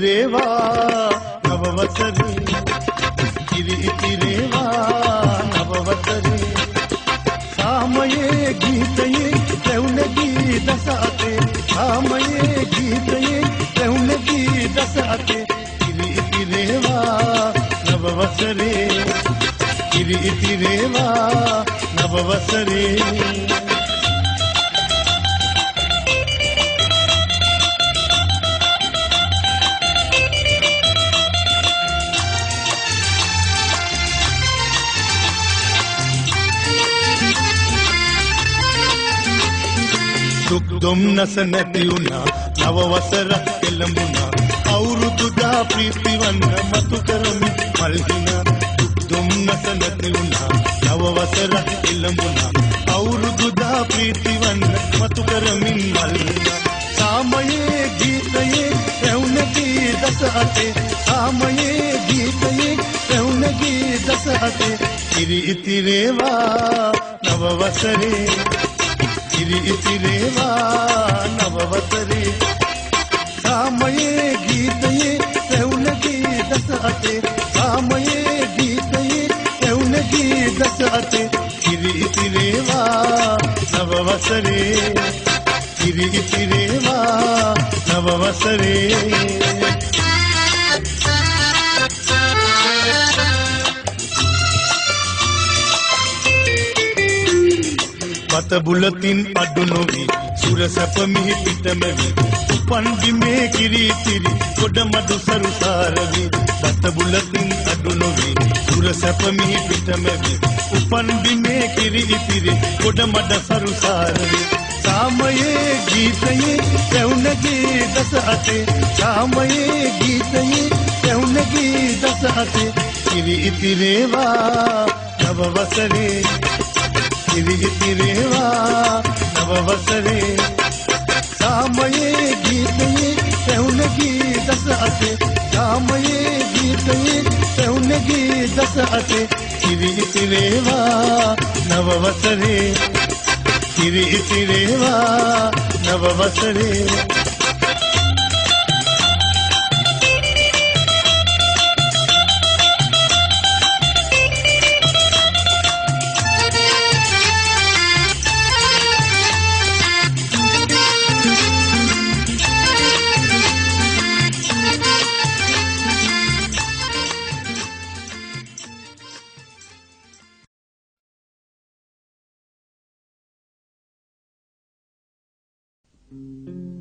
ඉතිරේවා නවවසරේ ඉතිරේවා නවවසරේ සාමයේ ගීතයේ රැවුනගී දස අතේ සාමයේ ගීතයේ රැවුනගී දස අතේ ඉතිරේවා නවවසරේ ඉතිරේවා නවවසරේ දුක් දුම්නස නැති වුණා නව වසර එළඹුණා අවුරුදු දා ප්‍රීතිවන්න මතු කරමි මල්හිනා දුක් දුම්නස නැති වුණා නව වසර එළඹුණා අවුරුදු දා ප්‍රීතිවන්න මතු කරමින් මල්හිනා සාමයේ ගීතයේ රැවුනගී දස අතේ සාමයේ ගීතයේ රැවුනගී දස අතේ ඉතිරේවා නව වසරේ ඉතිරේවා නවවසරේ සාමයේ ගීතයේ රැවුනගී දස අතේ සාමයේ ගීතයේ රැවුනගී දස අතේ ඉතිරේවා නවවසරේ ඉතිරේවා නවවසරේ පත බුලතින් අඩු නොවි සුර සැප මිහි පිටමෙවි උපන් බිමේ කිරිතිරි ගොඩ මඩු සරුසාරවි පත බුලතින් අඩු නොවි සුර සැප මිහි පිටමෙවි උපන් බිමේ කිරිතිරි ගොඩ මඩ සරුසාරවි සාමයේ ගීතයේ රැවුනගී දස අතේ සාමයේ ගීතයේ රැවුනගී දස අතේ ඉතිරේවා නවවසරේ ඉතිරේවා නවවසරේ සාමයේ ගීතයේ රැවුනගී දස අතේ සාමයේ ගීතයේ රැවුනගී දස අතේ ඉතිරේවා නවවසරේ ඉතිරේවා නවවසරේ Thank you.